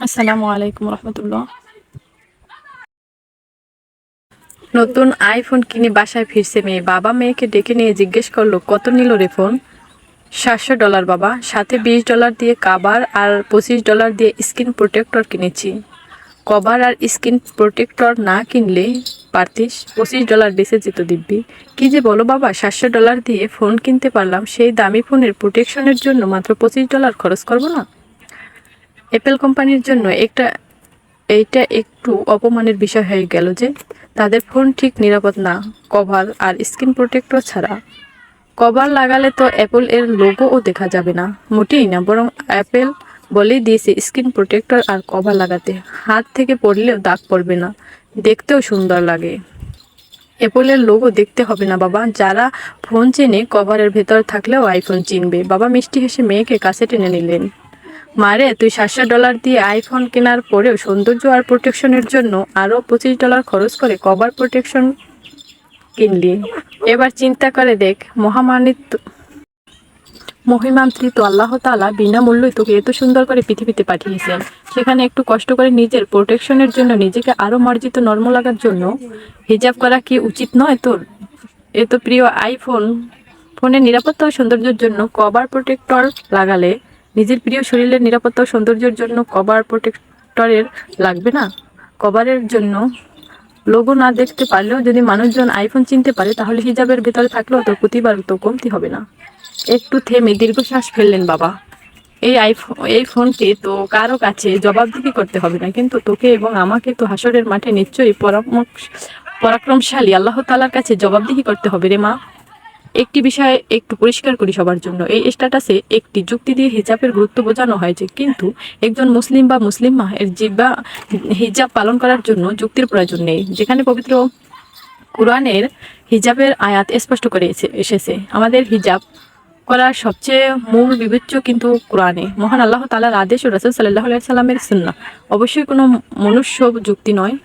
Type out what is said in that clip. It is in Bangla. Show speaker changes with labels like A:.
A: আসসালামু আলাইকুম রহমতুল্লাহ। নতুন আইফোন কিনে বাসায় ফিরছে মেয়ে। বাবা মেয়েকে ডেকে নিয়ে জিজ্ঞেস করলো, কত নিল রে ফোন? $700 বাবা, সাথে $20 দিয়ে কাভার আর $25 দিয়ে স্ক্রিন প্রোটেক্টর কিনেছি। কভার আর স্ক্রিন প্রোটেক্টর না কিনলে পারতিস, $25 বেঁচে যেত দিব্যি। কি যে বলো বাবা, $700 দিয়ে ফোন কিনতে পারলাম, সেই দামি ফোনের প্রোটেকশনের জন্য মাত্র $25 খরচ করবো না? অ্যাপেল কোম্পানির জন্য এইটা একটু অপমানের বিষয় হয়ে গেল যে তাদের ফোন ঠিক নিরাপদ না কভার আর স্ক্রিন প্রোটেক্টর ছাড়া। কভার লাগালে তো অ্যাপল এর লোগোও দেখা যাবে না, মোটেই না। বরং অ্যাপেল বলেই দিয়েছে স্ক্রিন প্রোটেক্টর আর কভার লাগাতে হাত থেকে পড়লেও দাগ পড়বে না, দেখতেও সুন্দর লাগে। অ্যাপলের লোগো দেখতে হবে না বাবা, যারা ফোন চেনে কভারের ভেতর থাকলেও আইফোন চিনবে। বাবা মিষ্টি হেসে মেয়েকে কাছে টেনে নিলেন। মারে, তুই $700 দিয়ে আইফোন কেনার পরেও সৌন্দর্য আর প্রোটেকশনের জন্য আরও $25 খরচ করে কভার প্রোটেকশন কিনলি। এবার চিন্তা করে দেখ, মহিমান্বিত আল্লাহ তাআলা বিনামূল্যে তোকে এত সুন্দর করে পৃথিবীতে পাঠিয়েছেন, সেখানে একটু কষ্ট করে নিজের প্রোটেকশনের জন্য, নিজেকে আরও মার্জিত নর্ম লাগার জন্য হিজাব করা কি উচিত নয় তোর? এত প্রিয় ফোনের নিরাপত্তা ও সৌন্দর্যের জন্য কভার প্রোটেক্টর লাগালে নিজের প্রিয় শরীরের নিরাপত্তা ও সৌন্দর্যের জন্য কভার প্রোটেক্টরের লাগবে না? কভারের জন্য লোগো না দেখতে পারলেও যদি মানুষজন আইফোন চিনতে পারে, তাহলে হিজাবের ভেতরে থাকলেও তোর প্রতিবার তো কমতি হবে না। একটু থেমে দীর্ঘশ্বাস ফেললেন বাবা। এই ফোনকে তো কারো কাছে জবাবদিহি করতে হবে না, কিন্তু তোকে এবং আমাকে তো হাসরের মাঠে নিশ্চয়ই পরাক্রমশালী আল্লাহ তাআলার কাছে জবাবদিহি করতে হবে রে মা। একটি বিষয় একটু পরিষ্কার করি সবার জন্য, এই স্ট্যাটাসে একটি যুক্তি দিয়ে হিজাবের গুরুত্ব বোঝানো হয়েছে, কিন্তু একজন মুসলিম বা মুসলিমা এর হিজাব পালন করার জন্য যুক্তির প্রয়োজন নেই। যেখানে পবিত্র কুরআনের হিজাবের আয়াত স্পষ্ট করে এসেছে, আমাদের হিজাব করার সবচেয়ে মূল বিবেচ্য কিন্তু কোরআনে মহান আল্লাহ তাআলার আদেশ ও রাসূল সাল্লাল্লাহু আলাইহি সাল্লামের সুন্নাহ, অবশ্যই কোনো মনুষ্য যুক্তি নয়।